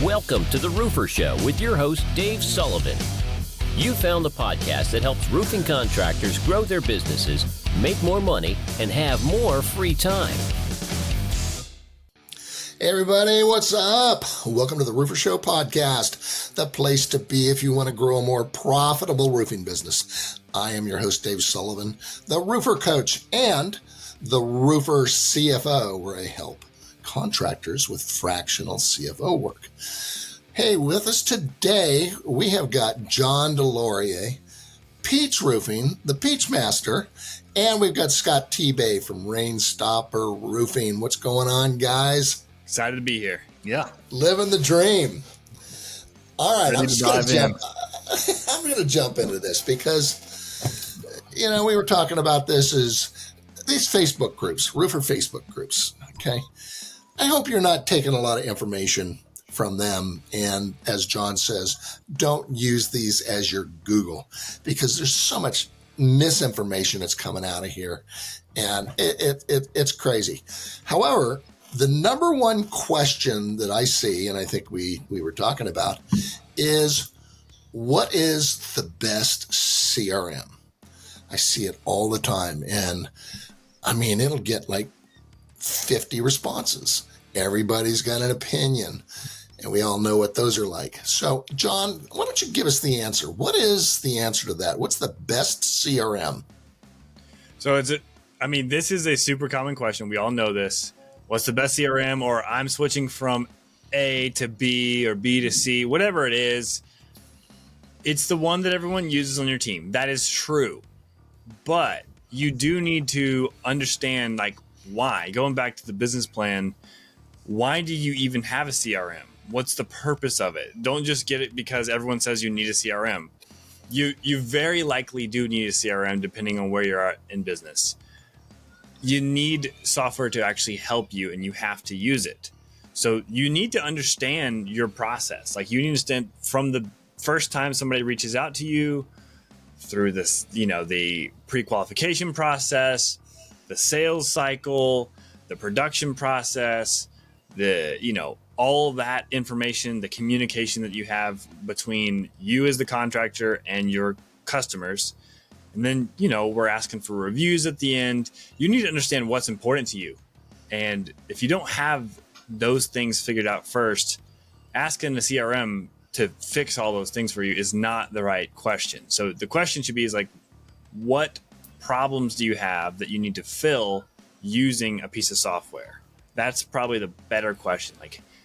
Welcome to The Roofer Show with your host, Dave Sullivan. You found the podcast that helps roofing contractors grow their businesses, make more money, and have more free time. Hey everybody, what's up? Welcome to the Roofer Show podcast, the place to be if you want to grow a more profitable roofing business. I am your host, Dave Sullivan, the roofer coach and the roofer CFO, where I help contractors with fractional CFO work. Hey, with us today, we have got John Delorier, Peach Roofing, the Peach Master, and we've got Scott Tebay from Rainstopper Roofing. What's going on, guys? Excited to be here. Yeah. Living the dream. All right, I'm going to jump into this because, we were talking about this as these Facebook groups, roofer Facebook groups, okay? I hope you're not taking a lot of information from them. And as John says, don't use these as your Google because there's so much misinformation that's coming out of here. And it's crazy. However, the number one question that I see, and I think we were talking about, is what is the best CRM? I see it all the time. And I mean, it'll get like 50 responses. Everybody's got an opinion, and we all know what those are like. So, John, why don't you give us the answer? What is the answer to that? What's the best CRM? So this is a super common question. We all know this. What's the best CRM? Or I'm switching from A to B or B to C, whatever it is. It's the one that everyone uses on your team. That is true. But you do need to understand why. Going back to the business plan, why do you even have a CRM? What's the purpose of it? Don't just get it because everyone says you need a CRM. You very likely do need a CRM depending on where you're at in business. You need software to actually help you, and you have to use it. So you need to understand your process. You need to understand from the first time somebody reaches out to you through this, the pre-qualification process, the sales cycle, the production process, all that information, the communication that you have between you as the contractor and your customers. And then, we're asking for reviews at the end. You need to understand what's important to you. And if you don't have those things figured out first, asking the CRM to fix all those things for you is not the right question. So the question should be what problems do you have that you need to fill using a piece of software? That's probably the better question.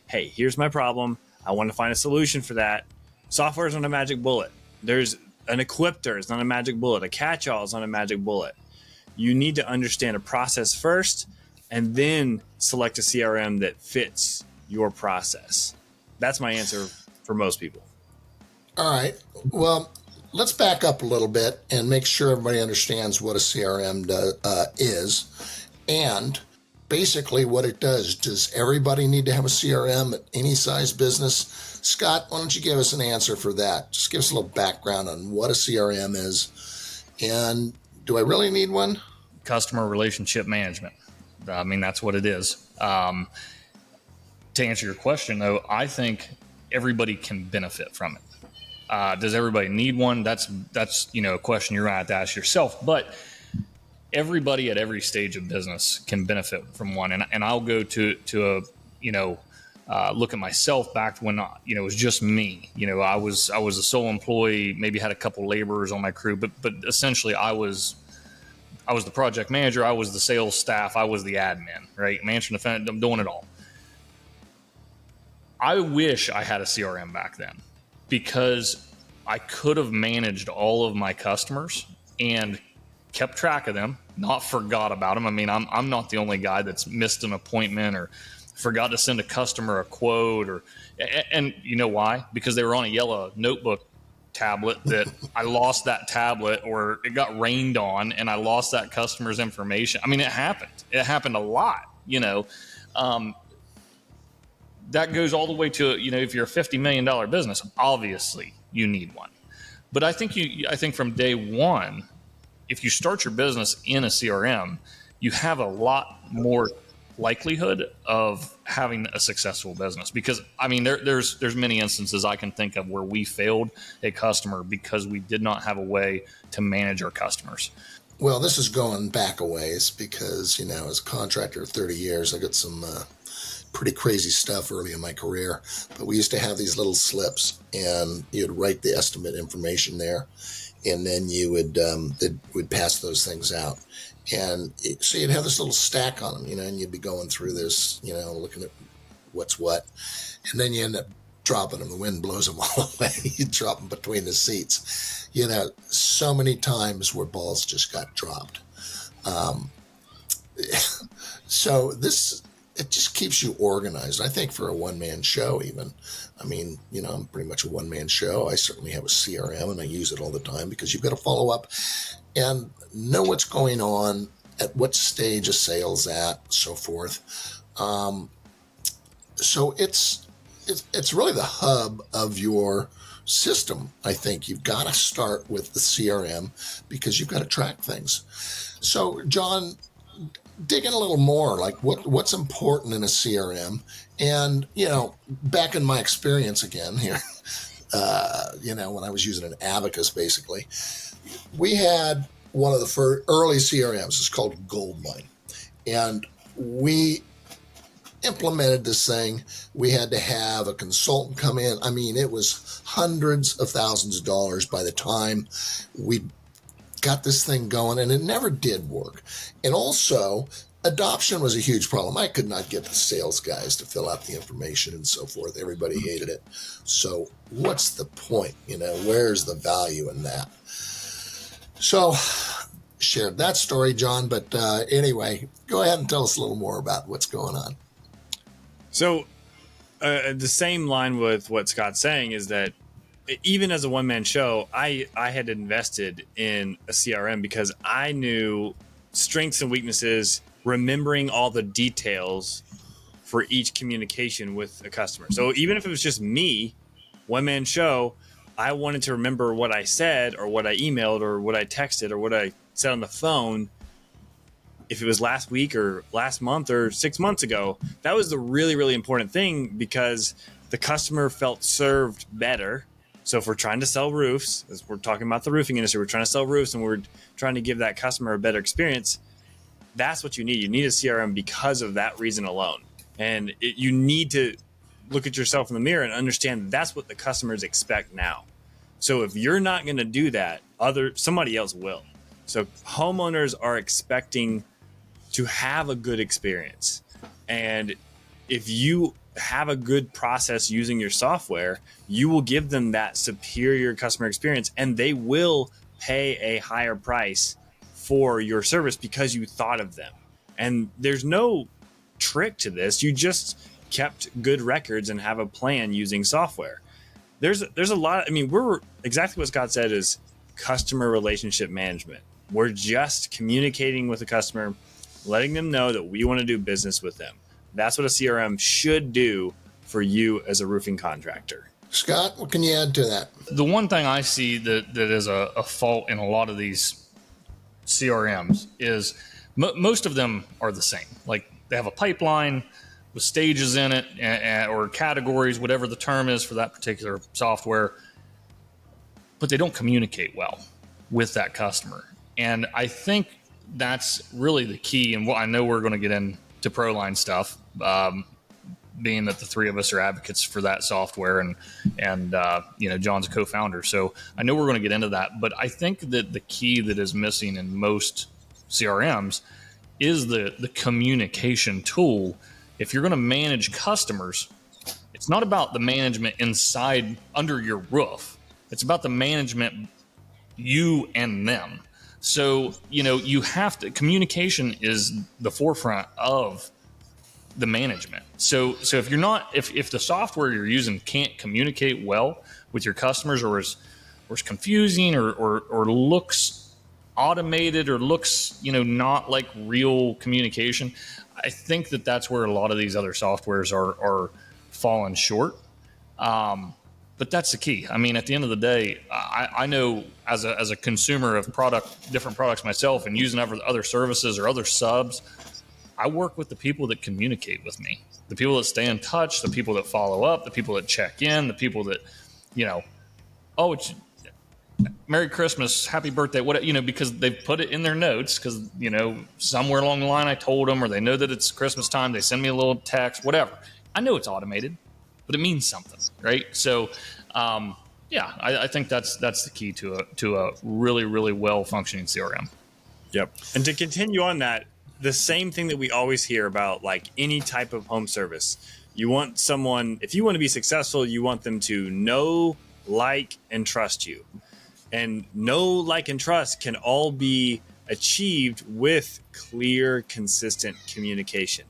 Hey, here's my problem. I want to find a solution for that. Software is not a magic bullet. There's an equipter. It's not a magic bullet. A catch-all is not a magic bullet. You need to understand a process first and then select a CRM that fits your process. That's my answer for most people. All right. Well, let's back up a little bit and make sure everybody understands what a CRM is and basically what it does. Does everybody need to have a CRM at any size business? Scott, why don't you give us an answer for that? Just give us a little background on what a CRM is. And do I really need one? Customer relationship management. That's what it is. To answer your question, though, I think everybody can benefit from it. Does everybody need one? That's a question you're going to have to ask yourself. But everybody at every stage of business can benefit from one. And I'll go to look at myself back when, it was just me. I was a sole employee, maybe had a couple laborers on my crew, but essentially I was the project manager. I was the sales staff. I was the admin, right? I'm answering the phone. I'm doing it all. I wish I had a CRM back then because I could have managed all of my customers and kept track of them, not forgot about them. I'm not the only guy that's missed an appointment or forgot to send a customer a quote and you know why? Because they were on a yellow notebook tablet that I lost that tablet or it got rained on and I lost that customer's information. It happened. It happened a lot, that goes all the way to, if you're a $50 million business, obviously you need one. But I think from day one, if you start your business in a CRM, you have a lot more likelihood of having a successful business. Because I mean, there's many instances I can think of where we failed a customer because we did not have a way to manage our customers. Well, this is going back a ways because, as a contractor 30 years, I got some pretty crazy stuff early in my career. But we used to have these little slips, and you'd write the estimate information there, and then you would pass those things out. And so you'd have this little stack on them, and you'd be going through this, looking at what's what. And then you end up dropping them. The wind blows them all away. You drop them between the seats. So many times where balls just got dropped. So it just keeps you organized. I think for a one-man show even. I mean, I'm pretty much a one-man show. I certainly have a CRM, and I use it all the time because you've got to follow up and know what's going on, at what stage a sale's at, so forth. So it's really the hub of your system. I think you've got to start with the CRM because you've got to track things. So, John, dig in a little more, like what's important in a CRM. And, back in my experience again here, when I was using an Abacus, basically, we had one of the early CRMs. It's called Goldmine. And we implemented this thing. We had to have a consultant come in. I mean, it was hundreds of thousands of dollars by the time we got this thing going, and it never did work. And also, adoption was a huge problem. I could not get the sales guys to fill out the information and so forth. Everybody hated it. So what's the point? Where's the value in that? So shared that story, John. But anyway, go ahead and tell us a little more about what's going on. So the same line with what Scott's saying is that even as a one-man show, I had invested in a CRM because I knew strengths and weaknesses, remembering all the details for each communication with a customer. So even if it was just me, one-man show, I wanted to remember what I said or what I emailed or what I texted or what I said on the phone. If it was last week or last month or 6 months ago, that was the really, really important thing because the customer felt served better. So if we're trying to sell roofs, as we're talking about the roofing industry, we're trying to sell roofs and we're trying to give that customer a better experience. That's what you need. You need a CRM because of that reason alone. And you need to look at yourself in the mirror and understand that's what the customers expect now. So if you're not going to do that, somebody else will. So homeowners are expecting to have a good experience. And if you have a good process using your software, you will give them that superior customer experience, and they will pay a higher price for your service because you thought of them. And there's no trick to this. You just kept good records and have a plan using software. There's a lot. We're exactly what Scott said is customer relationship management. We're just communicating with the customer, letting them know that we want to do business with them. That's what a CRM should do for you as a roofing contractor. Scott, what can you add to that? The one thing I see that is a fault in a lot of these CRMs is most of them are the same. Like they have a pipeline with stages in it or categories, whatever the term is for that particular software, but they don't communicate well with that customer. And I think that's really the key. And I know we're going to get into Proline stuff, being that the three of us are advocates for that software, and John's a co-founder. So I know we're going to get into that. But I think that the key that is missing in most CRMs is the communication tool. If you're going to manage customers, it's not about the management inside under your roof. It's about the management, you and them. So, you have to, communication is the forefront of the management. So if you're not, if the software you're using can't communicate well with your customers, or is confusing or looks automated or looks, not like real communication, I think that's where a lot of these other softwares are falling short. But that's the key. At the end of the day, I know as a consumer of different products myself, and using other services or other subs, I work with the people that communicate with me, the people that stay in touch, the people that follow up, the people that check in, the people that, oh, it's Merry Christmas, Happy Birthday, what, because they've put it in their notes because, somewhere along the line I told them, or they know that it's Christmas time. They send me a little text, whatever. I know it's automated, but it means something, right? So, I think that's the key to a really, really well functioning CRM. Yep. And to continue on that, the same thing that we always hear about, like any type of home service, you want someone, if you want to be successful, you want them to know, like, and trust you. And know, like, and trust can all be achieved with clear, consistent communication.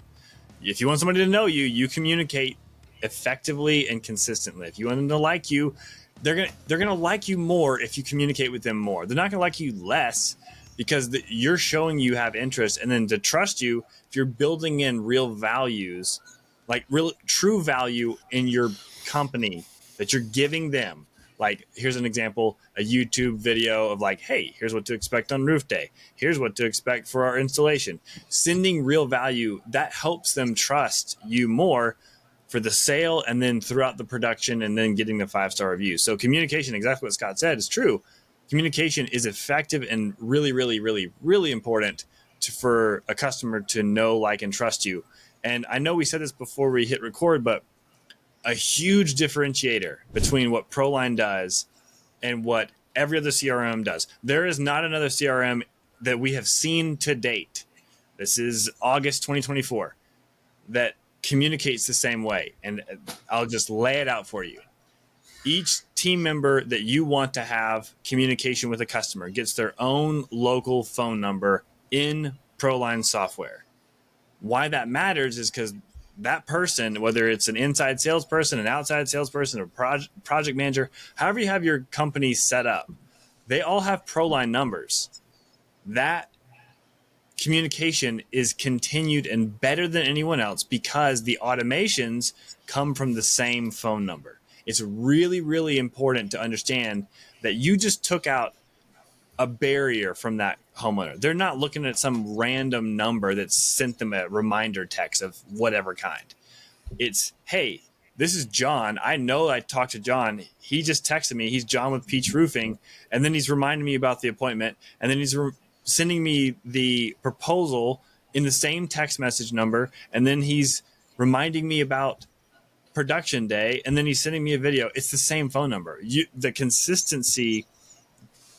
If you want somebody to know you, you communicate effectively and consistently. If you want them to like you, they're gonna like you more if you communicate with them more. They're not gonna like you less because you're showing you have interest. And then to trust you, if you're building in real values, like real true value in your company that you're giving them. Like, here's an example, a YouTube video of like, hey, here's what to expect on roof day. Here's what to expect for our installation. Sending real value, that helps them trust you more for the sale and then throughout the production and then getting the 5-star review. So communication, exactly what Scott said, is true. Communication is effective and really, really, really, really important for a customer to know, like, and trust you. And I know we said this before we hit record, but a huge differentiator between what Proline does and what every other CRM does. There is not another CRM that we have seen to date. This is August 2024 that communicates the same way. And I'll just lay it out for you. Each team member that you want to have communication with a customer gets their own local phone number in Proline software. Why that matters is because that person, whether it's an inside salesperson, an outside salesperson, or project manager, however you have your company set up, they all have Proline numbers. That communication is continued and better than anyone else because the automations come from the same phone number. It's really, really important to understand that you just took out a barrier from that homeowner. They're not looking at some random number that sent them a reminder text of whatever kind. It's, hey, this is John. I know I talked to John. He just texted me. He's John with Peach Roofing. And then he's reminding me about the appointment. And then he's sending me the proposal in the same text message number. And then he's reminding me about production day. And then he's sending me a video. It's the same phone number. The consistency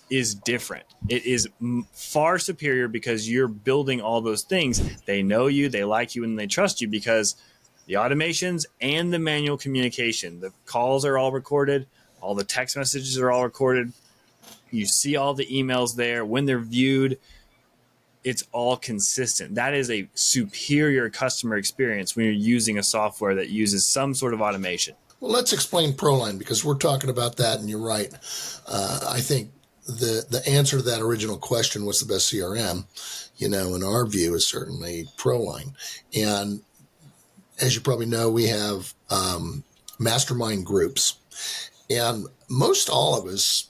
is different. It is far superior because you're building all those things. They know you, they like you, and they trust you because the automations and the manual communication, the calls are all recorded, all the text messages are all recorded. You see all the emails there. When they're viewed, it's all consistent. That is a superior customer experience when you're using a software that uses some sort of automation. Well, let's explain Proline because we're talking about that, and you're right. I think the answer to that original question, what's the best CRM, in our view is certainly Proline. And as you probably know, we have mastermind groups, and most all of us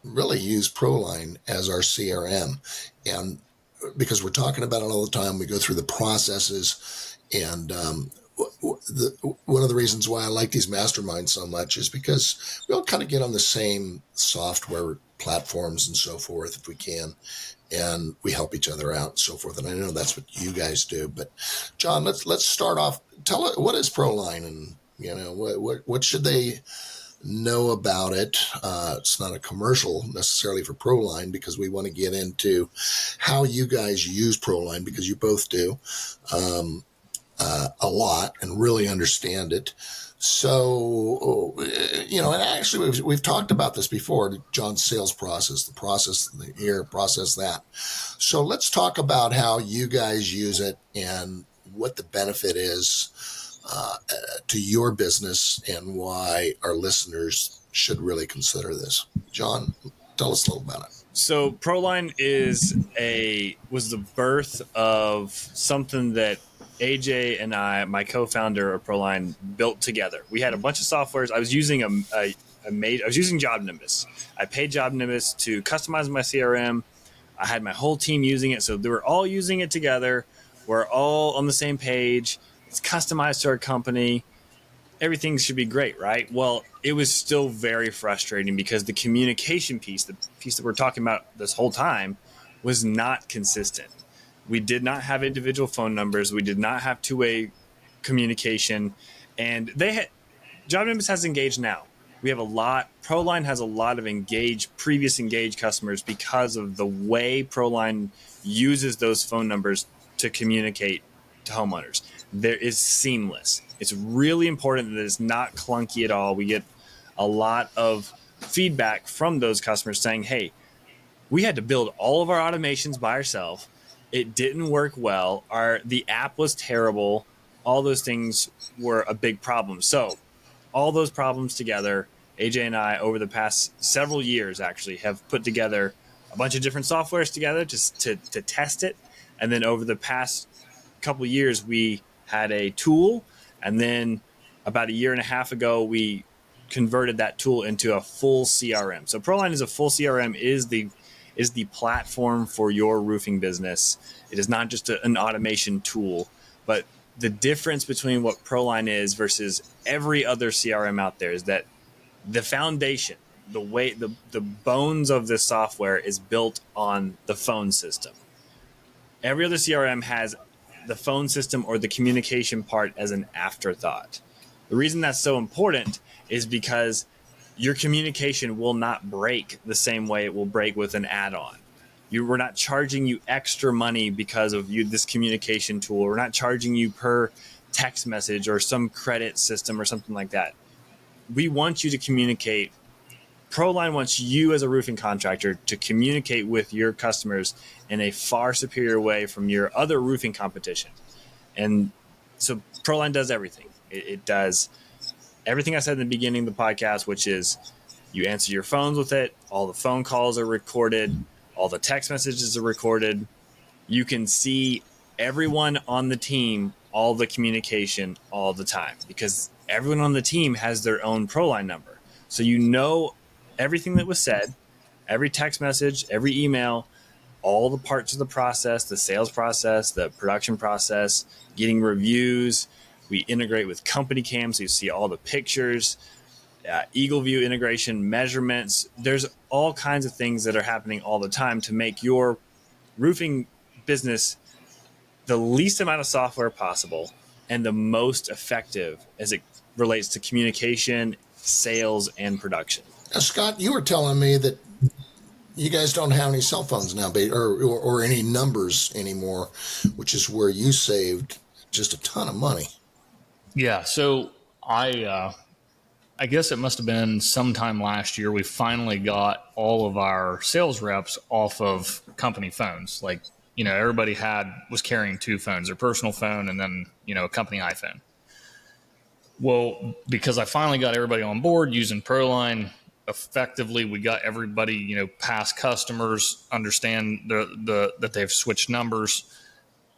really use Proline as our CRM. And because we're talking about it all the time, we go through the processes. And one of the reasons why I like these masterminds so much is because we all kind of get on the same software platforms and so forth if we can, and we help each other out and so forth. And I know that's what you guys do. But John, let's start off. Tell us, what is Proline, and what should they know about it? It's not a commercial necessarily for Proline because we want to get into how you guys use Proline because you both do a lot and really understand it. So, and actually we've talked about this before, John's sales process, the process here, process that. So let's talk about how you guys use it and what the benefit is to your business and why our listeners should really consider this. John, tell us a little about it. So Proline was the birth of something that AJ and I, my co-founder of Proline, built together. We had a bunch of softwares. I was using Job Nimbus. I paid Job Nimbus to customize my CRM. I had my whole team using it, so they were all using it together. We're all on the same page. It's customized to our company. Everything should be great, right? Well, it was still very frustrating because the communication piece, the piece that we're talking about this whole time, was not consistent. We did not have individual phone numbers. We did not have two-way communication. And John Mimbus has Engage now. We have Proline has a lot of previous Engage customers because of the way Proline uses those phone numbers to communicate to homeowners. There is seamless. It's really important that it's not clunky at all. We get a lot of feedback from those customers saying, hey, we had to build all of our automations by ourselves. It didn't work well. The app was terrible. All those things were a big problem. So all those problems together, AJ and I, over the past several years, actually, have put together a bunch of different softwares together to test it. And then over the past couple of years, we had a tool. And then about a year and a half ago, we converted that tool into a full CRM. So Proline is a full CRM, is the platform for your roofing business. It is not just an automation tool, but the difference between what Proline is versus every other CRM out there is that the foundation, the bones of this software is built on the phone system. Every other CRM has the phone system or the communication part as an afterthought. The reason that's so important is because your communication will not break the same way it will break with an add-on. We're not charging you extra money because of this communication tool. We're not charging you per text message or some credit system or something like that. We want you to communicate. Proline wants you as a roofing contractor to communicate with your customers in a far superior way from your other roofing competition. And so Proline does everything. It does everything I said in the beginning of the podcast, which is you answer your phones with it. All the phone calls are recorded. All the text messages are recorded. You can see everyone on the team, all the communication all the time, because everyone on the team has their own Proline number. So you know everything that was said, every text message, every email, all the parts of the process, the sales process, the production process, getting reviews. We integrate with company cam, so you see all the pictures, Eagle View integration, measurements. There's all kinds of things that are happening all the time to make your roofing business the least amount of software possible and the most effective as it relates to communication, sales, and production. Now, Scott, you were telling me that you guys don't have any cell phones now, or any numbers anymore, which is where you saved just a ton of money. Yeah, so I guess it must have been sometime last year we finally got all of our sales reps off of company phones. Like, everybody was carrying two phones, their personal phone and then, a company iPhone. Well, because I finally got everybody on board using Proline effectively, we got everybody, past customers understand that they've switched numbers.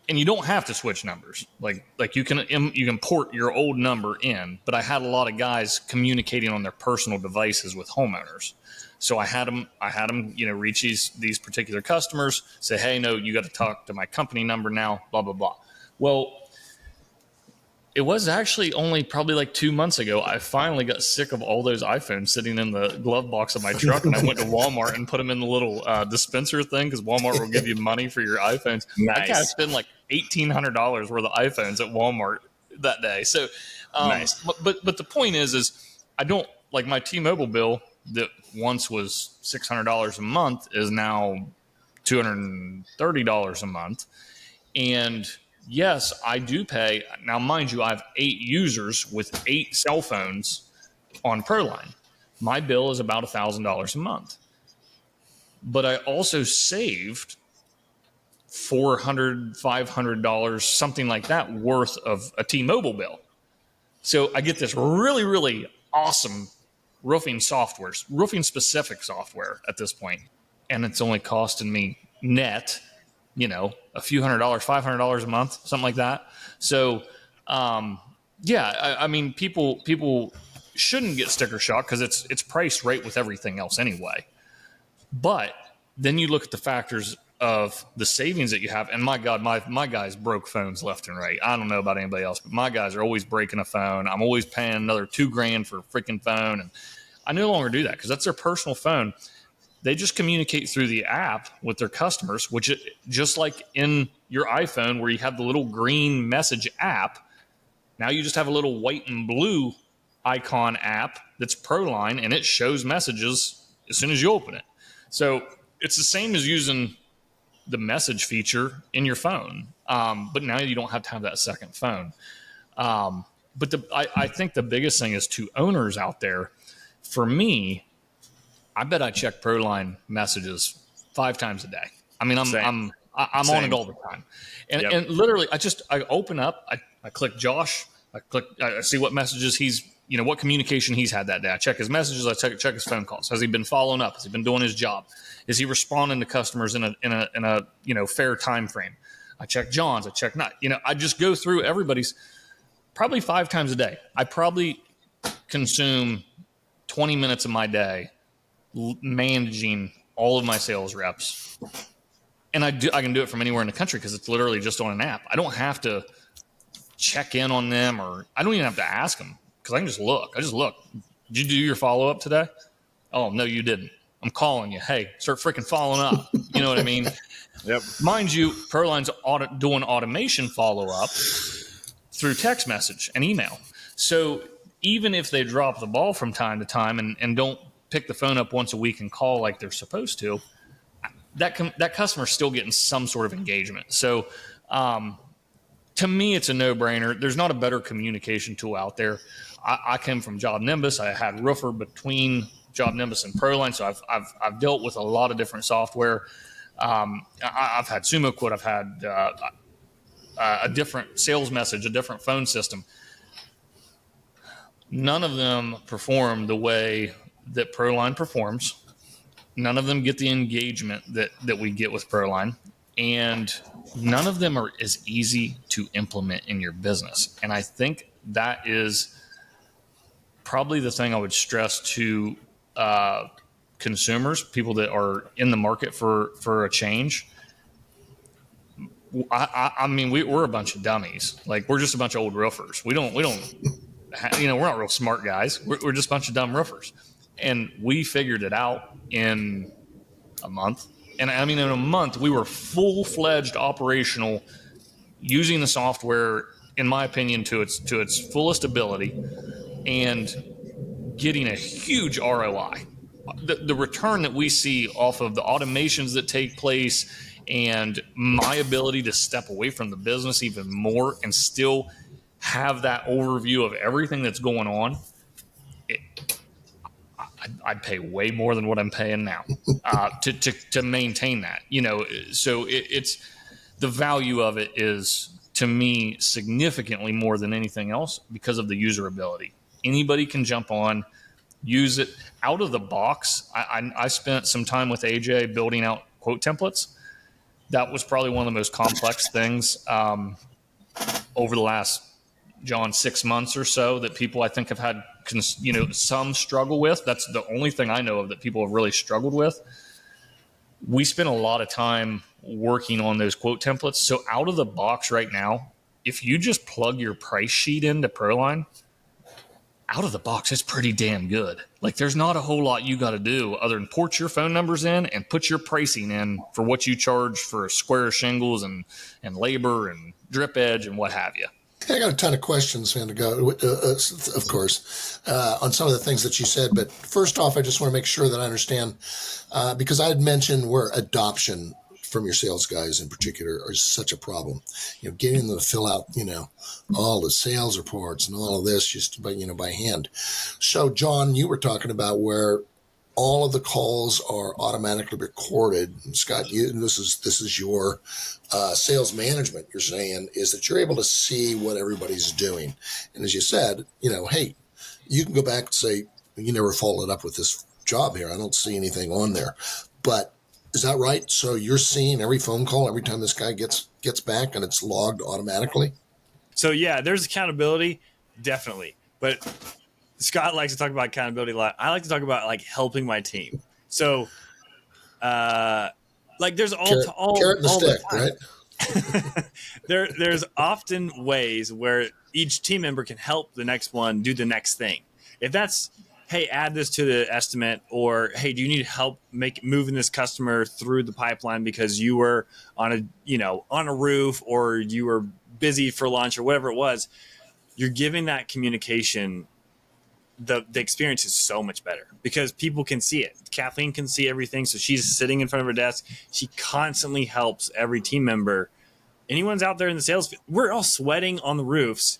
And you don't have to switch numbers. Like you can port your old number in, but I had a lot of guys communicating on their personal devices with homeowners. So I had them, reach these particular customers, say, hey, no, you got to talk to my company number now, blah, blah, blah. Well, it was actually only probably like 2 months ago, I finally got sick of all those iPhones sitting in the glove box of my truck, and I went to Walmart and put them in the little dispenser thing, because Walmart will give you money for your iPhones. Nice. I got to spend like $1,800 worth of iPhones at Walmart that day. So, nice. But the point is I don't like my T-Mobile bill that once was $600 a month is now $230 a month, and yes, I do pay. Now, mind you, I have 8 users with 8 cell phones on Proline. My bill is about $1,000 a month. But I also saved $400, $500, something like that worth of a T-Mobile bill. So I get this really, really awesome roofing specific software at this point. And it's only costing me net, a few $100, $500 a month, something like that. So, I mean, people shouldn't get sticker shock because it's priced right with everything else anyway. But then you look at the factors of the savings that you have. And my God, my guys broke phones left and right. I don't know about anybody else, but my guys are always breaking a phone. I'm always paying another $2,000 for a freaking phone. And I no longer do that because that's their personal phone. They just communicate through the app with their customers, which just like in your iPhone where you have the little green message app, now you just have a little white and blue icon app that's Proline, and it shows messages as soon as you open it. So it's the same as using the message feature in your phone, but now you don't have to have that second phone. But I think the biggest thing is to owners out there. For me, I bet I check Proline messages 5 times a day. I mean, I'm on it all the time, and literally, I open up, I click Josh, I see what messages he's, what communication he's had that day. I check his messages, I check his phone calls. Has he been following up? Has he been doing his job? Is he responding to customers in a fair time frame? I check John's, I check not. I just go through everybody's probably 5 times a day. I probably consume 20 minutes of my day managing all of my sales reps, and I can do it from anywhere in the country because it's literally just on an app. I don't have to check in on them, or I don't even have to ask them because I can just look. Did you do your follow-up today? Oh, no, you didn't. I'm calling you. Hey, start freaking following up. You know what I mean? Yep. Mind you, Proline's doing automation follow-up through text message and email. So even if they drop the ball from time to time and don't pick the phone up once a week and call like they're supposed to, that customer's still getting some sort of engagement. So to me, it's a no-brainer. There's not a better communication tool out there. I came from Job Nimbus. I had Roofer between Job Nimbus and Proline, so I've dealt with a lot of different software. I've had Sumo Quote. I've had a different sales message, a different phone system. None of them perform the way that Proline performs. None of them get the engagement that we get with Proline, and none of them are as easy to implement in your business. And I think that is probably the thing I would stress to consumers, people that are in the market for a change. I mean, we're a bunch of dummies. Like, we're just a bunch of old roofers. We're not real smart guys. We're just a bunch of dumb roofers. And we figured it out in a month. And I mean, in a month, we were full-fledged operational, using the software, in my opinion, to its fullest ability, and getting a huge ROI. The return that we see off of the automations that take place and my ability to step away from the business even more and still have that overview of everything that's going on, I'd pay way more than what I'm paying now to maintain that. So it's the value of it is, to me, significantly more than anything else because of the usability. Anybody can jump on, use it out of the box. I spent some time with AJ building out quote templates. That was probably one of the most complex things over the last, John, 6 months or so that people, I think, have had some struggle with. That's the only thing I know of that people have really struggled with. We spent a lot of time working on those quote templates. So out of the box right now, if you just plug your price sheet into Proline, out of the box, it's pretty damn good. Like, there's not a whole lot you got to do other than port your phone numbers in and put your pricing in for what you charge for a square of shingles and labor and drip edge and what have you. I got a ton of questions, man, to go, of course, on some of the things that you said. But first off, I just want to make sure that I understand, because I had mentioned where adoption from your sales guys in particular is such a problem. Getting them to fill out, all the sales reports and all of this just by hand. So, John, you were talking about where all of the calls are automatically recorded. Scott, this is your sales management. You're saying is that you're able to see what everybody's doing, and as you said, hey, you can go back and say you never followed up with this job here. I don't see anything on there, but is that right? So you're seeing every phone call every time this guy gets back, and it's logged automatically. So yeah, there's accountability, definitely, but Scott likes to talk about accountability a lot. I like to talk about helping my team. So Like there's all carrot and the all stick, the right? there's often ways where each team member can help the next one do the next thing. If that's, hey, add this to the estimate, or hey, do you need help moving this customer through the pipeline because you were on a roof, or you were busy for lunch, or whatever it was, you're giving that communication. The experience is so much better because people can see it. Kathleen can see everything, so she's sitting in front of her desk. She constantly helps every team member. Anyone's out there in the sales field, we're all sweating on the roofs.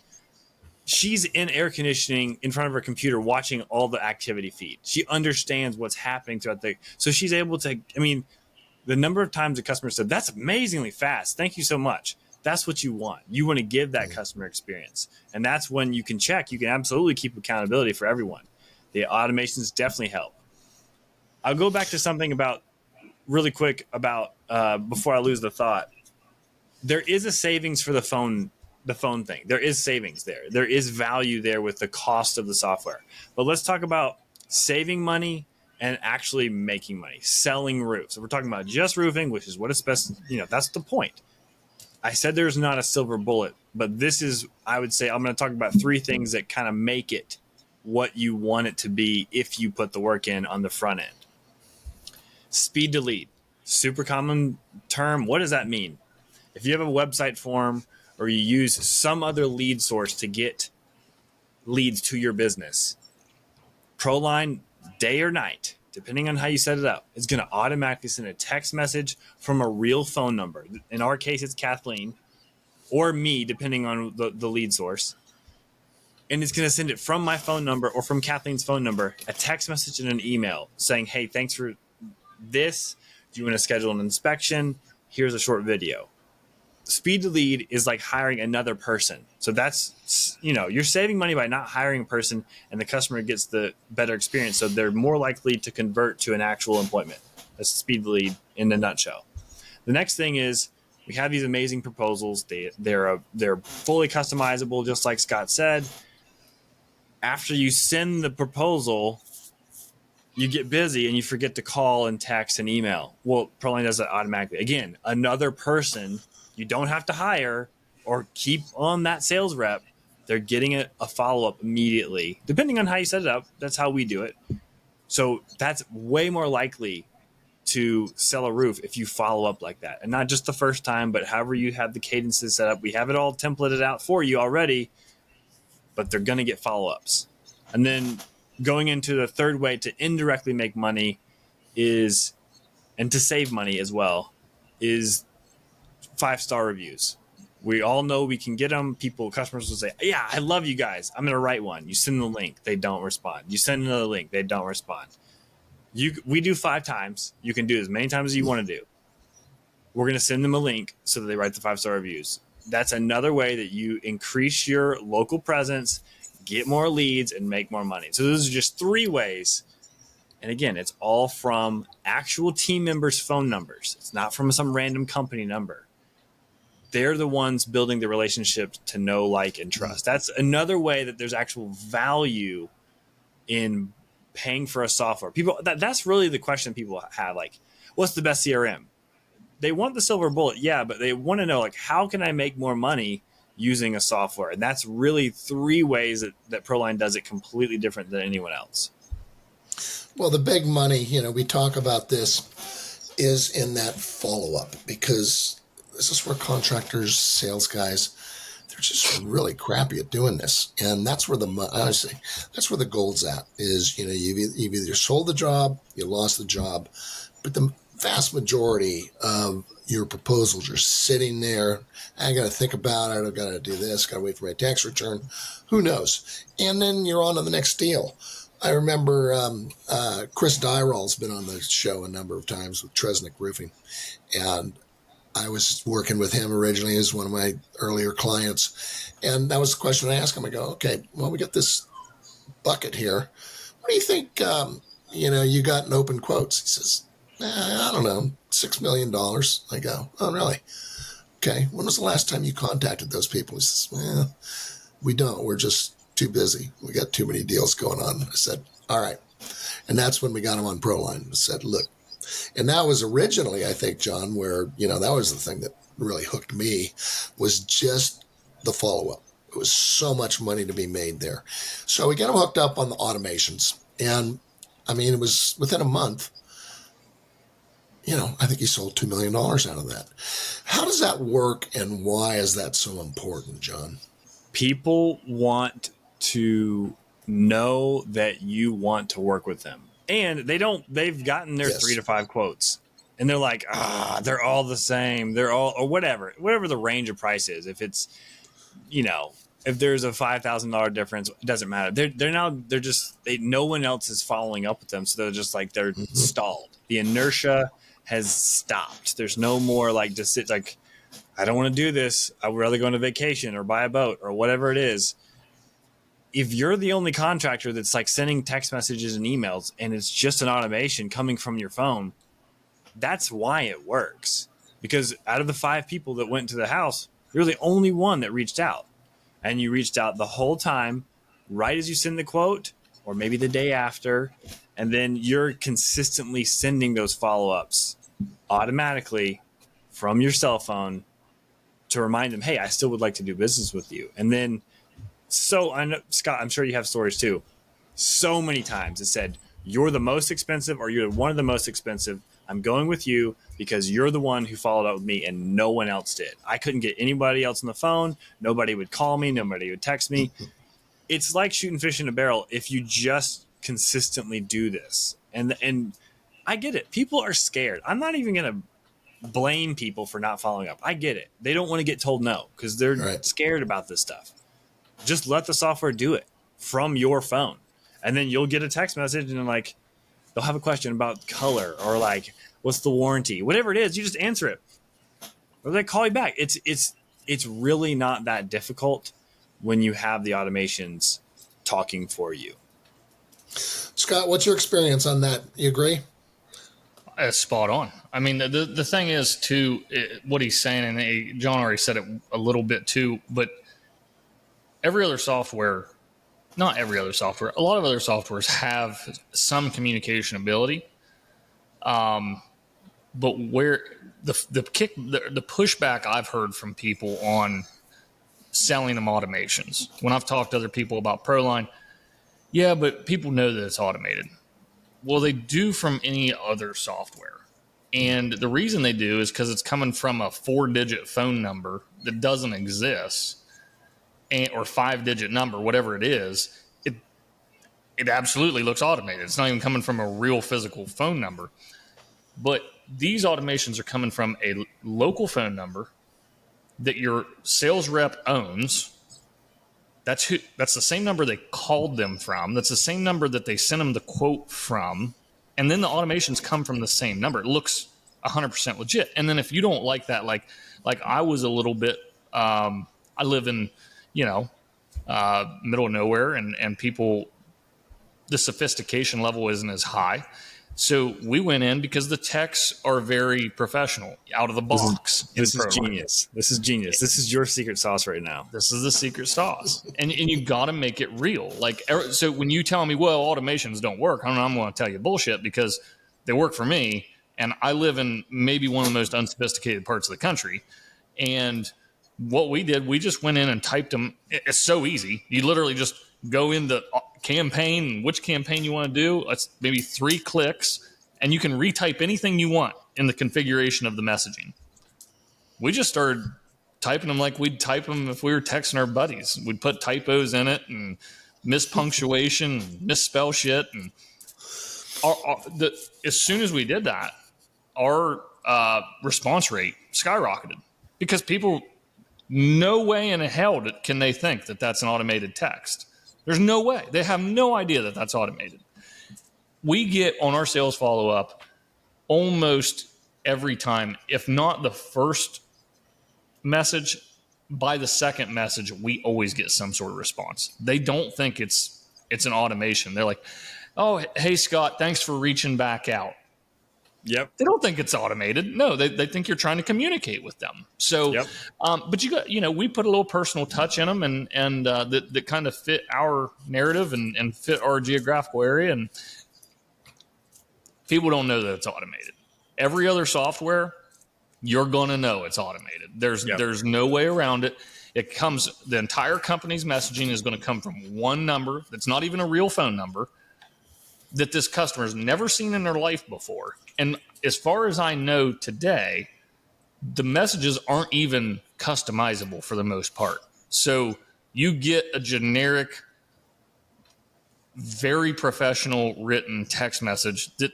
She's in air conditioning in front of her computer watching all the activity feed. She understands what's happening throughout so she's able to, I mean, the number of times the customer said, that's amazingly fast. Thank you so much. That's what you want. You want to give that customer experience. And that's when you can check. You can absolutely keep accountability for everyone. The automations definitely help. I'll go back to something about really quick about before I lose the thought. There is a savings for the phone thing. There is savings there. There is value there with the cost of the software. But let's talk about saving money and actually making money, selling roofs. So we're talking about just roofing, which is what it's best, that's the point. I said there's not a silver bullet, but this is, I would say, I'm going to talk about 3 things that kind of make it what you want it to be if you put the work in on the front end. Speed to lead, super common term. What does that mean? If you have a website form or you use some other lead source to get leads to your business, Proline, day or night, depending on how you set it up, it's going to automatically send a text message from a real phone number. In our case, it's Kathleen or me, depending on the lead source. And it's going to send it from my phone number or from Kathleen's phone number, a text message and an email saying, hey, thanks for this. Do you want to schedule an inspection? Here's a short video. Speed to lead is like hiring another person. So that's, you're saving money by not hiring a person, and the customer gets the better experience. So they're more likely to convert to an actual employment. That's speed to lead in a nutshell. The next thing is we have these amazing proposals. They're fully customizable, just like Scott said. After you send the proposal, you get busy and you forget to call and text and email. Well, Proline does that automatically. Again, another person. You don't have to hire or keep on that sales rep. They're getting a follow-up immediately. Depending on how you set it up, that's how we do it. So that's way more likely to sell a roof if you follow up like that. And not just the first time, but however you have the cadences set up. We have it all templated out for you already, but they're going to get follow-ups. And then going into the third way to indirectly make money is, and to save money as well, is 5-star reviews. We all know we can get them. Customers will say, yeah, I love you guys. I'm going to write one. You send the link. They don't respond. You send another link. They don't respond. We do 5 times. You can do as many times as you want to do. We're going to send them a link so that they write the 5-star reviews. That's another way that you increase your local presence, get more leads, and make more money. So those are just 3 ways. And again, it's all from actual team members' phone numbers. It's not from some random company number. They're the ones building the relationship to know, like, and trust. That's another way that there's actual value in paying for a software. That's really the question people have. Like, what's the best CRM? They want the silver bullet, yeah, but they want to know, like, how can I make more money using a software? And that's really 3 ways that Proline does it completely different than anyone else. Well, the big money, we talk about this, is in that follow-up, because this is where contractors, sales guys, they're just really crappy at doing this. And that's where that's where the gold's at, is, you've either sold the job, you lost the job, but the vast majority of your proposals are sitting there. I got to think about it. I've got to do this. Got to wait for my tax return. Who knows? And then you're on to the next deal. I remember Chris Dyrall's been on the show a number of times with Tresnick Roofing, and I was working with him originally as one of my earlier clients. And that was the question I asked him. I go, okay, well, we got this bucket here. What do you think, you got in open quotes? He says, I don't know, $6 million. I go, oh, really? Okay. When was the last time you contacted those people? He says, we don't. We're just too busy. We got too many deals going on. I said, all right. And that's when we got him on Proline. I said, look, And that was originally, I think, John, where, that was the thing that really hooked me, was just the follow-up. It was so much money to be made there. So we get them hooked up on the automations. And I mean, it was within a month, I think he sold $2 million out of that. How does that work, and why is that so important, John? People want to know that you want to work with them. And they've gotten their 3 to 5 quotes. And they're like, they're all the same. They're all, or whatever the range of price is. If it's, if there's a $5,000 difference, it doesn't matter. No one else is following up with them. So they're just like, they're stalled. The inertia has stopped. There's no more I don't want to do this. I would rather go on a vacation or buy a boat or whatever it is. If you're the only contractor that's sending text messages and emails and it's just an automation coming from your phone, that's why it works. Because out of the 5 people that went to the house, you're the only one that reached out. And you reached out the whole time, right as you send the quote, or maybe the day after. And then you're consistently sending those follow-ups automatically from your cell phone to remind them, hey, I still would like to do business with you. And then, I know, Scott, I'm sure you have stories too. So many times it said, you're the most expensive, or you're one of the most expensive. I'm going with you because you're the one who followed up with me and no one else did. I couldn't get anybody else on the phone. Nobody would call me. Nobody would text me. It's like shooting fish in a barrel if you just consistently do this. And I get it. People are scared. I'm not even going to blame people for not following up. I get it. They don't want to get told no because they're scared about this stuff. Just let the software do it from your phone. And then you'll get a text message and they'll have a question about color or what's the warranty, whatever it is, you just answer it. Or they call you back. It's really not that difficult when you have the automations talking for you. Scott, what's your experience on that? You agree? It's spot on. I mean, the thing is too, what he's saying, and John already said it a little bit too, but every other software, not every other software, a lot of other softwares have some communication ability. But where the pushback I've heard from people on selling them automations, when I've talked to other people about Proline, yeah, but people know that it's automated. Well, they do from any other software. And the reason they do is because it's coming from a 4-digit phone number that doesn't exist, or 5-digit number, whatever it is. It absolutely looks automated. It's not even coming from a real physical phone number. But these automations are coming from a local phone number that your sales rep owns. That's the same number they called them from. That's the same number that they sent them the quote from. And then the automations come from the same number. It looks 100% legit. And then if you don't like that, like I was a little bit, I live in, middle of nowhere, and people, the sophistication level isn't as high. So we went in because the techs are very professional, out of the box. This is genius. This is genius. This is your secret sauce right now. This is the secret sauce. and you got to make it real. So when you tell me, well, automations don't work, I'm going to tell you bullshit, because they work for me. And I live in maybe one of the most unsophisticated parts of the country. And what we did, we just went in and typed them. It's so easy. You literally just go in the campaign, which campaign you want to do. It's maybe 3 clicks, and you can retype anything you want in the configuration of the messaging. We just started typing them like we'd type them if we were texting our buddies. We'd put typos in it and mispunctuation, and misspell shit. And as soon as we did that, our response rate skyrocketed, because people, no way in hell can they think that that's an automated text. There's no way. They have no idea that that's automated. We get on our sales follow-up almost every time, if not the first message, by the second message, we always get some sort of response. They don't think it's an automation. They're like, oh, hey, Scott, thanks for reaching back out. Yep. They don't think it's automated. No, they think you're trying to communicate with them. So, yep. But we put a little personal touch in them, and that kind of fit our narrative and fit our geographical area. And people don't know that it's automated. Every other software, you're going to know it's automated. There's no way around it. The entire company's messaging is going to come from one number that's not even a real phone number that this customer's never seen in their life before. And as far as I know today, the messages aren't even customizable for the most part. So you get a generic, very professional written text message that,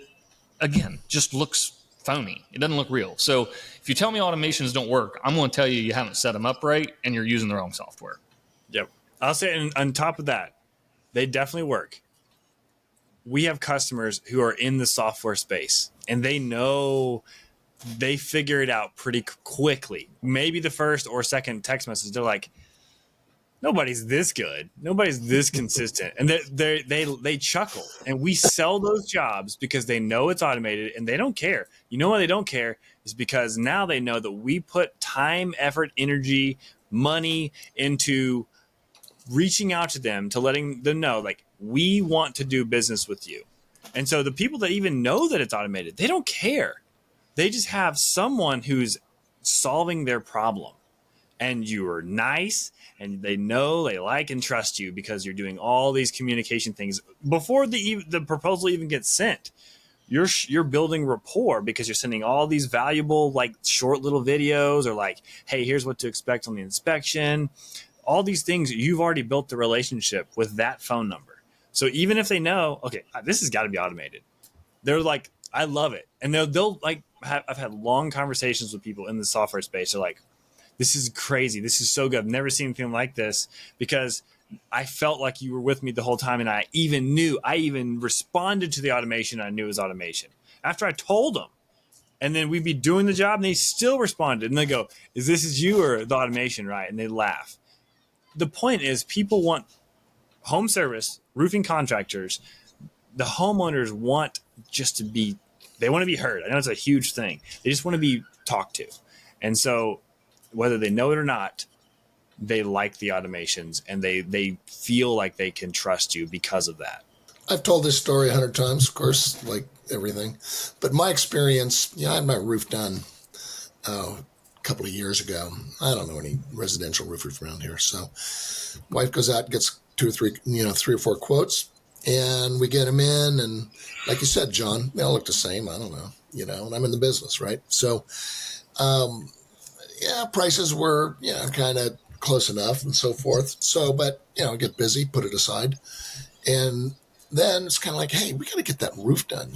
again, just looks phony. It doesn't look real. So if you tell me automations don't work, I'm going to tell you haven't set them up right and you're using the wrong software. Yep. I'll say, and on top of that, they definitely work. We have customers who are in the software space and they know, they figure it out pretty quickly. Maybe the first or second text message, they're like, nobody's this good. Nobody's this consistent. And they chuckle. And we sell those jobs because they know it's automated and they don't care. You know why they don't care? Is because now they know that we put time, effort, energy, money into reaching out to them, to letting them know, like, we want to do business with you. And so the people that even know that it's automated, they don't care. They just have someone who's solving their problem. And you are nice, and they know, they like, and trust you because you're doing all these communication things before the proposal even gets sent. You're building rapport because you're sending all these valuable, like, short little videos, or like, hey, here's what to expect on the inspection. All these things, you've already built the relationship with that phone number. So even if they know, okay, this has got to be automated, they're like, I love it. And they'll like, I've had long conversations with people in the software space. They're like, this is crazy. This is so good. I've never seen anything like this because I felt like you were with me the whole time. And I even responded to the automation. I knew it was automation after I told them. And then we'd be doing the job and they still responded. And they go, is you or the automation, right? And they laugh. The point is, people want home service, roofing contractors. The homeowners want just to be, they want to be heard. I know it's a huge thing. They just want to be talked to. And so whether they know it or not, they like the automations and they feel like they can trust you because of that. I've told this story 100 times, of course, like everything. But my experience, I had my roof done a couple of years ago. I don't know any residential roofers around here. So wife goes out, gets three or four quotes, and we get them in. And like you said, John, they all look the same. I don't know, and I'm in the business, right? So, prices were, kind of close enough and so forth. So, but, get busy, put it aside. And then it's kind of like, hey, we got to get that roof done,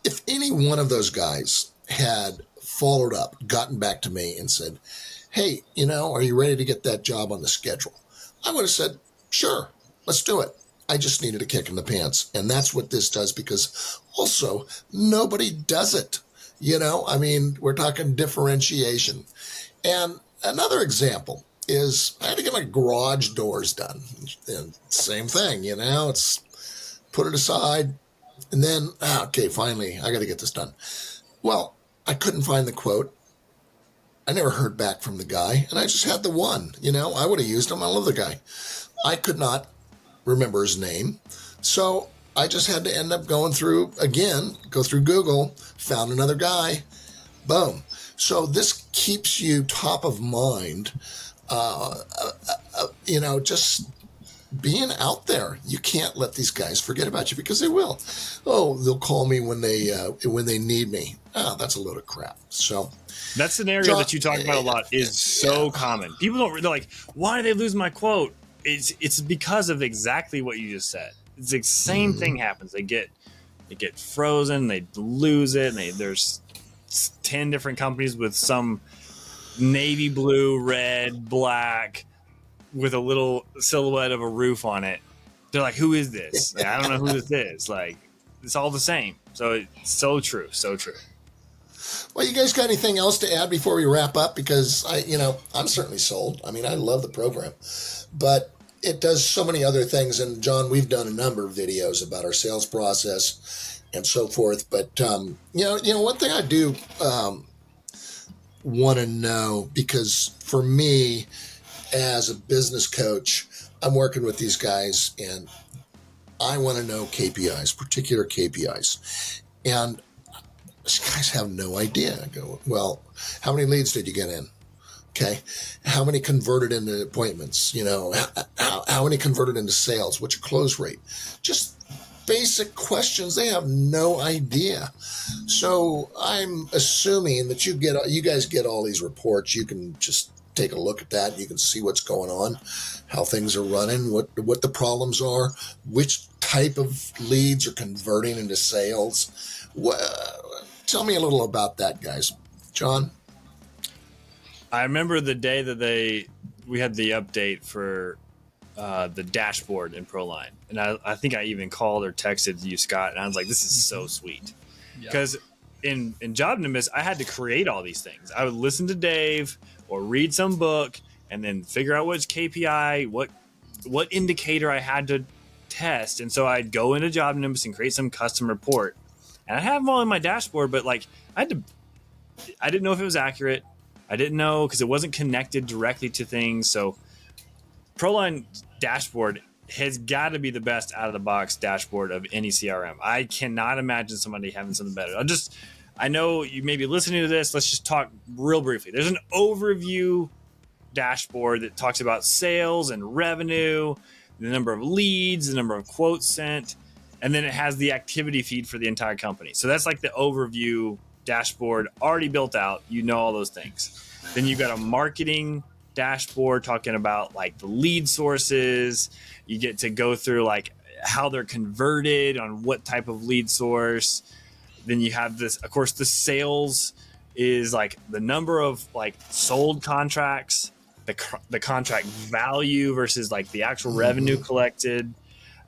If any one of those guys had followed up, gotten back to me and said, hey, are you ready to get that job on the schedule? I would have said, sure, let's do it. I just needed a kick in the pants. And that's what this does, because also nobody does it. We're talking differentiation. And another example is I had to get my garage doors done. And same thing, it's put it aside. And then, okay, finally, I got to get this done. Well, I couldn't find the quote. I never heard back from the guy. And I just had the one, I would have used him. I love the guy. I could not remember his name. So I just had to end up go through Google, found another guy, boom. So this keeps you top of mind, just being out there. You can't let these guys forget about you, because they will. Oh, they'll call me when they need me. Oh, that's a load of crap. So that scenario that you talk about a lot is so common. People they're like, why did they lose my quote? It's because of exactly what you just said. It's the same thing happens. They get frozen, they lose it, and there's 10 different companies with some navy blue, red, black with a little silhouette of a roof on it. They're like, who is this? Like, I don't know who this is. Like, it's all the same. So it's so true. So true. Well, you guys got anything else to add before we wrap up? Because I'm certainly sold. I love the program, but it does so many other things. And John, we've done a number of videos about our sales process and so forth. But, one thing I do want to know, because for me as a business coach, I'm working with these guys and I want to know KPIs, particular KPIs. And these guys have no idea. I go, well, how many leads did you get in? Okay. How many converted into appointments? How many converted into sales? What's your close rate? Just basic questions. They have no idea. So I'm assuming that you guys get all these reports. You can just take a look at that. You can see what's going on, how things are running, what the problems are, which type of leads are converting into sales. Tell me a little about that, guys. John? I remember the day that we had the update for the dashboard in Proline, and I think I even called or texted you, Scott, and I was like, "This is so sweet," because in Job Nimbus, I had to create all these things. I would listen to Dave or read some book, and then figure out which KPI, what indicator I had to test, and so I'd go into Job Nimbus and create some custom report, and I have them all in my dashboard, but like I didn't know if it was accurate. I didn't know because it wasn't connected directly to things. So Proline dashboard has got to be the best out of the box dashboard of any CRM. I cannot imagine somebody having something better. I know you may be listening to this. Let's just talk real briefly. There's an overview dashboard that talks about sales and revenue, the number of leads, the number of quotes sent, and then it has the activity feed for the entire company. So that's like the overview dashboard already built out. You know all those things. Then you've got a marketing dashboard talking about like the lead sources. You get to go through like how they're converted on what type of lead source. Then you have this, of course, the sales is like the number of like sold contracts, the contract value versus like the actual revenue collected.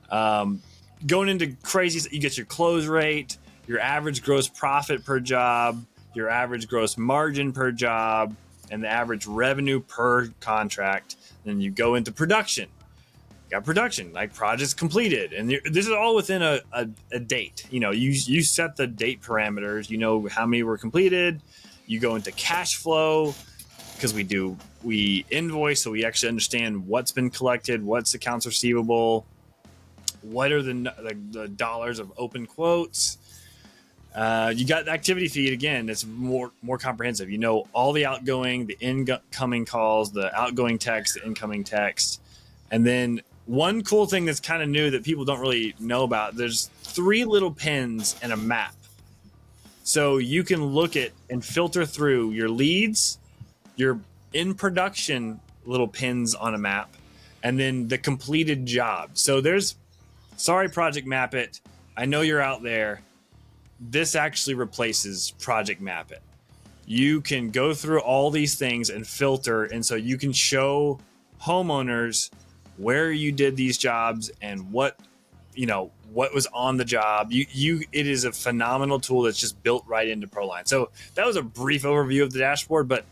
Going into crazy, you get your close rate, your average gross profit per job, your average gross margin per job, and the average revenue per contract. Then you go into production. You got production, like projects completed. And this is all within a date. You set the date parameters. You know how many were completed. You go into cash flow because we invoice, so we actually understand what's been collected, what's accounts receivable, what are the dollars of open quotes. You got the activity feed again. It's more comprehensive. You know all the outgoing, the incoming calls, the outgoing text, the incoming text, and then one cool thing that's kind of new that people don't really know about. There's 3 little pins and a map, so you can look at and filter through your leads, your in production little pins on a map, and then the completed job. So sorry, Project Map It. I know you're out there. This actually replaces Project Map It. You can go through all these things and filter, and so you can show homeowners where you did these jobs and what was on the job. It is a phenomenal tool that's just built right into Proline. So that was a brief overview of the dashboard, but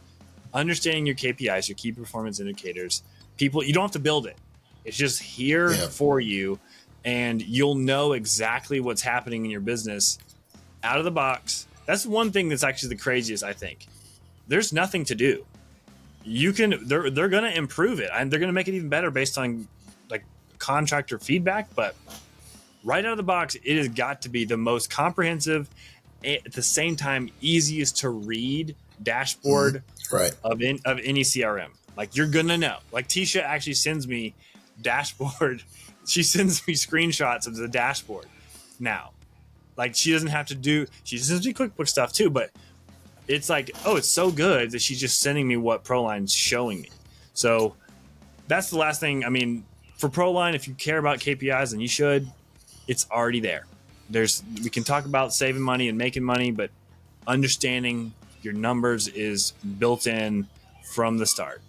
understanding your KPIs, your key performance indicators, you don't have to build it. It's just here for you, and you'll know exactly what's happening in your business out of the box. That's one thing that's actually the craziest, I think. There's nothing to do. They're going to improve it, and they're going to make it even better based on like contractor feedback. But right out of the box, it has got to be the most comprehensive, at the same time easiest to read dashboard of any CRM. Like you're gonna know. Like Tisha actually sends me dashboard. She sends me screenshots of the dashboard now. Like she sends me QuickBooks stuff too, but it's like, oh, it's so good that she's just sending me what Proline's showing me. So that's the last thing. I mean, for Proline, if you care about KPIs, and you should, it's already there. We can talk about saving money and making money, but understanding your numbers is built in from the start.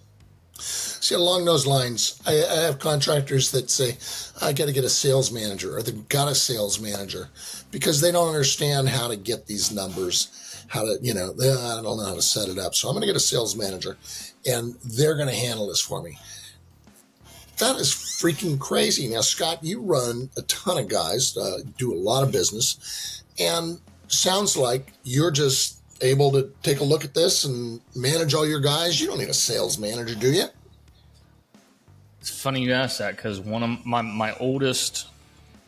See, along those lines, I have contractors that say, I got to get a sales manager, or they've got a sales manager, because they don't understand how to get these numbers, I don't know how to set it up. So I'm going to get a sales manager, and they're going to handle this for me. That is freaking crazy. Now, Scott, you run a ton of guys, do a lot of business, and sounds like you're just able to take a look at this and manage all your guys. You don't need a sales manager, do you? It's funny you ask that, because one of my oldest,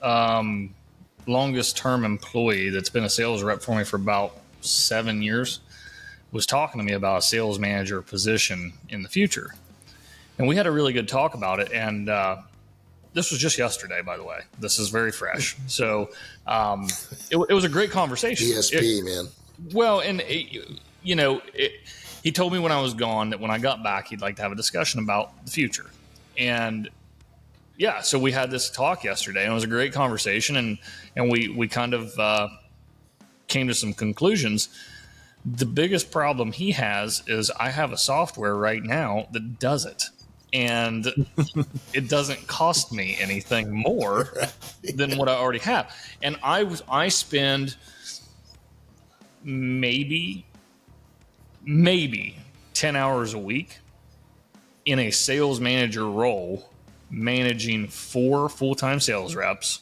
longest term employee that's been a sales rep for me for about 7 years, was talking to me about a sales manager position in the future. And we had a really good talk about it. And this was just yesterday, by the way. This is very fresh. So it was a great conversation. ESP, man. Well, and, he told me when I was gone that when I got back, he'd like to have a discussion about the future. And yeah, so we had this talk yesterday, and it was a great conversation. And we kind of came to some conclusions. The biggest problem he has is I have a software right now that does it. And it doesn't cost me anything more than what I already have. And I spend maybe 10 hours a week in a sales manager role, managing 4 full-time sales reps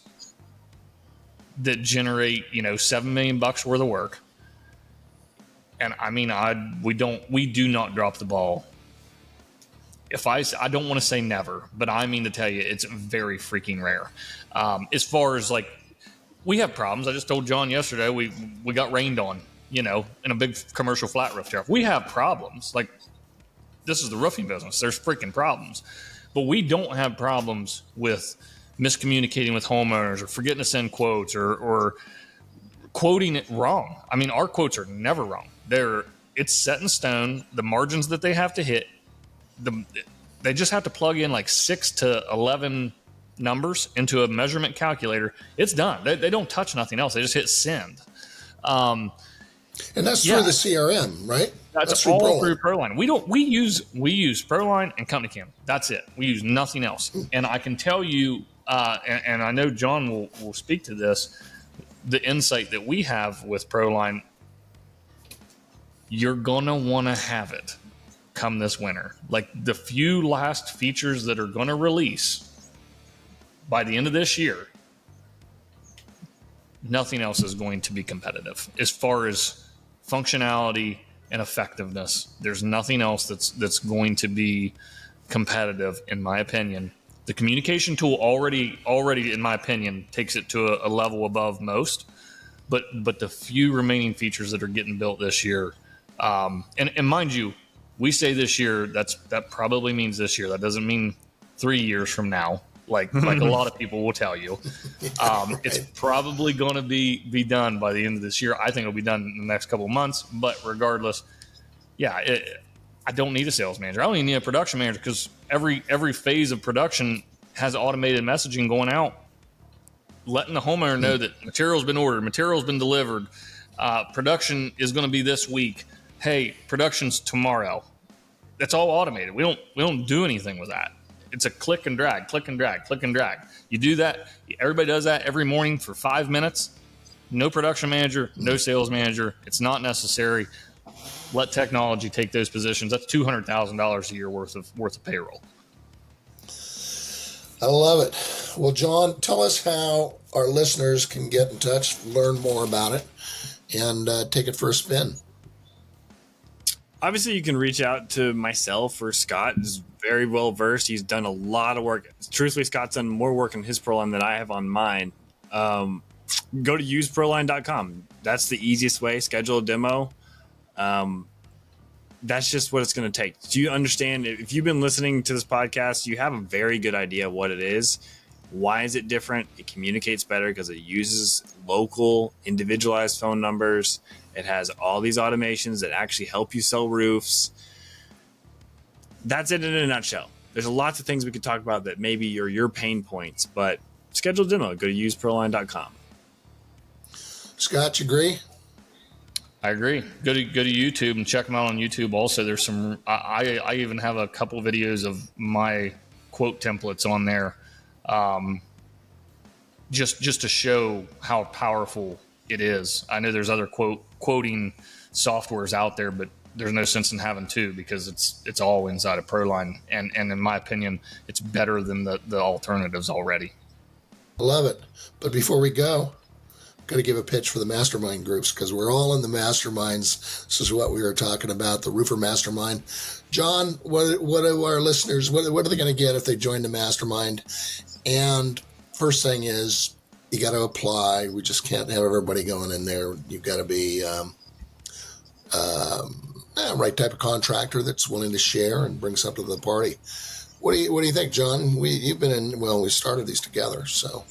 that generate, $7 million worth of work. And I mean, we do not drop the ball. I don't want to say never, but I mean to tell you, it's very freaking rare. As far as we have problems. I just told John yesterday, we got rained on, in a big commercial flat roof tariff. We have problems. This is the roofing business. There's freaking problems, but we don't have problems with miscommunicating with homeowners or forgetting to send quotes or quoting it wrong. I mean, our quotes are never wrong. It's set in stone. The margins that they have to hit, they just have to plug in 6 to 11 numbers into a measurement calculator. It's done. They don't touch nothing else. They just hit send. And that's through the CRM, right? That's all through Proline. We use Proline and Company Cam. That's it. We use nothing else. And I can tell you, and I know John will speak to this, the insight that we have with Proline, you're going to want to have it come this winter. The few last features that are going to release by the end of this year, nothing else is going to be competitive as far as functionality and effectiveness. There's nothing else that's going to be competitive, in my opinion. The communication tool already, in my opinion, takes it to a level above most. But the few remaining features that are getting built this year, and mind you, we say this year, that probably means this year. That doesn't mean 3 years from now, like a lot of people will tell you. It's probably going to be done by the end of this year. I think it'll be done in the next couple of months. But regardless, I don't need a sales manager. I don't even need a production manager, because every phase of production has automated messaging going out, letting the homeowner know that material's been ordered, material's been delivered, production is going to be this week. Hey, production's tomorrow. That's all automated. We don't do anything with that. It's a click and drag, click and drag, click and drag. You do that. Everybody does that every morning for 5 minutes. No production manager, no sales manager. It's not necessary. Let technology take those positions. That's $200,000 a year worth of payroll. I love it. Well, John, tell us how our listeners can get in touch, learn more about it, and take it for a spin. Obviously, you can reach out to myself or Scott. He's very well versed. He's done a lot of work. Truthfully, Scott's done more work on his Proline than I have on mine. Go to useproline.com. That's the easiest way. Schedule a demo. That's just what it's going to take. Do you understand? If you've been listening to this podcast, you have a very good idea of what it is. Why is it different? It communicates better because it uses local, individualized phone numbers. It has all these automations that actually help you sell roofs. That's it in a nutshell. There's lots of things we could talk about that maybe are your pain points, but schedule a demo. Go to useproline.com. Scott, you agree? I agree. Go to YouTube and check them out on YouTube. Also, there's some. I even have a couple videos of my quote templates on there, just to show how powerful it is. I know there's other quoting softwares out there, but there's no sense in having two, because it's all inside of Proline, and in my opinion, it's better than the alternatives already. I love it. But before we go, got to give a pitch for the mastermind groups, because we're all in the masterminds. This is what we were talking about, the Roofer Mastermind. John, what are our listeners, what are they going to get if they join the mastermind? And first thing is, you got to apply. We just can't have everybody going in there. You've got to be right type of contractor that's willing to share and bring something to the party. What do you think, John? You've been in. Well, we started these together, so.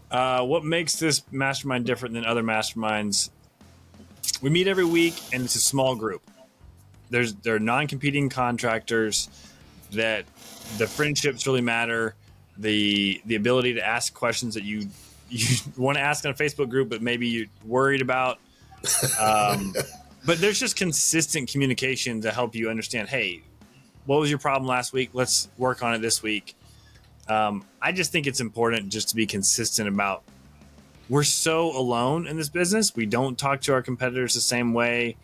What makes this mastermind different than other masterminds? We meet every week, and it's a small group. There are non-competing contractors that the friendships really matter. The ability to ask questions that you want to ask in a Facebook group, but maybe you're worried about. But there's just consistent communication to help you understand, hey, what was your problem last week? Let's work on it this week. I just think it's important just to be consistent about, we're so alone in this business. We don't talk to our competitors the same way.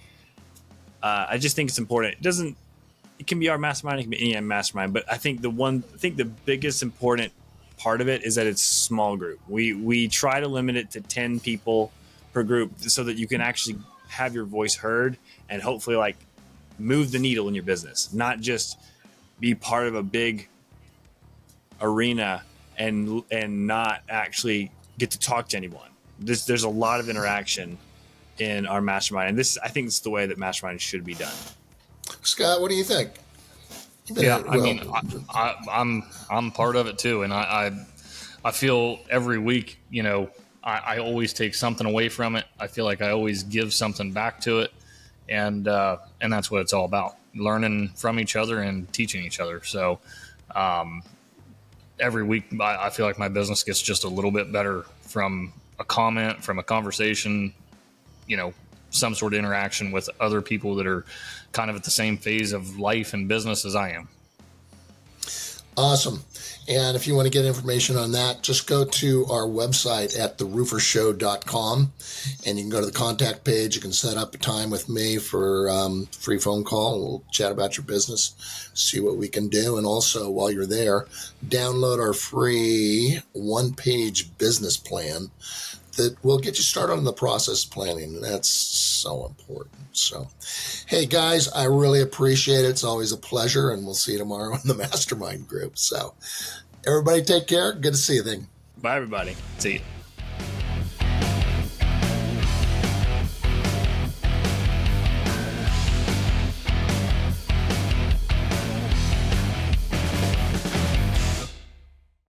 I just think it's important. It can be our mastermind, it can be any mastermind, but I think the biggest important part of it is that it's a small group. We try to limit it to 10 people per group so that you can actually have your voice heard and hopefully like move the needle in your business, not just be part of a big arena and not actually get to talk to anyone. There's a lot of interaction in our mastermind, and I think it's the way that mastermind should be done. Scott, what do you think? Yeah, I mean, I'm part of it too, and I feel every week, I always take something away from it. I feel like I always give something back to it, and that's what it's all about: learning from each other and teaching each other. So every week, I feel like my business gets just a little bit better from a comment, from a conversation, some sort of interaction with other people that are kind of at the same phase of life and business as I am. Awesome. And if you want to get information on that, just go to our website at theroofershow.com, and you can go to the contact page. You can set up a time with me for free phone call. We'll chat about your business, see what we can do. And also, while you're there, download our free one-page business plan that will get you started on the process planning. That's so important. So, hey guys, I really appreciate it. It's always a pleasure, and we'll see you tomorrow in the mastermind group. So everybody take care. Good to see you then. Bye everybody. See you.